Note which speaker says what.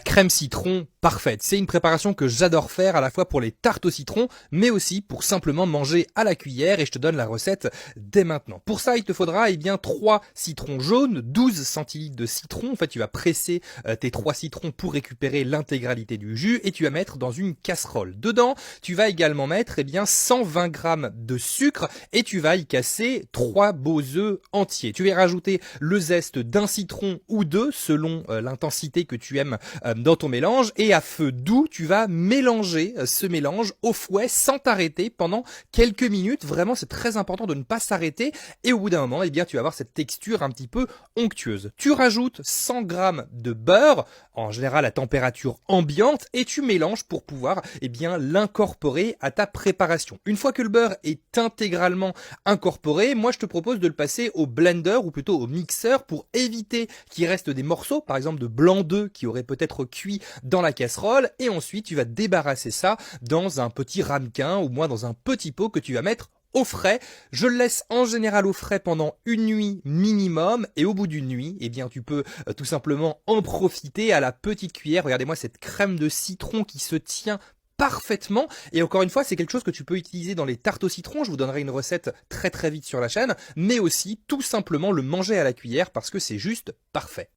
Speaker 1: Crème citron parfaite. C'est une préparation que j'adore faire à la fois pour les tartes au citron, mais aussi pour simplement manger à la cuillère et je te donne la recette dès maintenant. Pour ça, il te faudra 3 citrons jaunes, 12 centilitres de citron. En fait, tu vas presser tes 3 citrons pour récupérer l'intégralité du jus et tu vas mettre dans une casserole. Dedans, tu vas également mettre 120 grammes de sucre et tu vas y casser 3 beaux œufs entiers. Tu vas rajouter le zeste d'un citron ou deux selon l'intensité que tu aimes dans ton mélange et à feu doux, tu vas mélanger ce mélange au fouet sans t'arrêter pendant quelques minutes. Vraiment, c'est très important de ne pas s'arrêter et au bout d'un moment, tu vas avoir cette texture un petit peu onctueuse. Tu rajoutes 100 grammes de beurre, en général à température ambiante et tu mélanges pour pouvoir l'incorporer à ta préparation. Une fois que le beurre est intégralement incorporé, moi je te propose de le passer au blender ou plutôt au mixeur pour éviter qu'il reste des morceaux, par exemple de blanc d'œuf qui aurait peut-être cuit dans la casserole et ensuite tu vas débarrasser ça dans un petit ramequin ou moins dans un petit pot que tu vas mettre au frais. Je le laisse en général au frais pendant une nuit minimum et au bout d'une nuit, tu peux tout simplement en profiter à la petite cuillère. Regardez-moi cette crème de citron qui se tient parfaitement et encore une fois c'est quelque chose que tu peux utiliser dans les tartes au citron, je vous donnerai une recette très vite sur la chaîne, mais aussi tout simplement le manger à la cuillère parce que c'est juste parfait.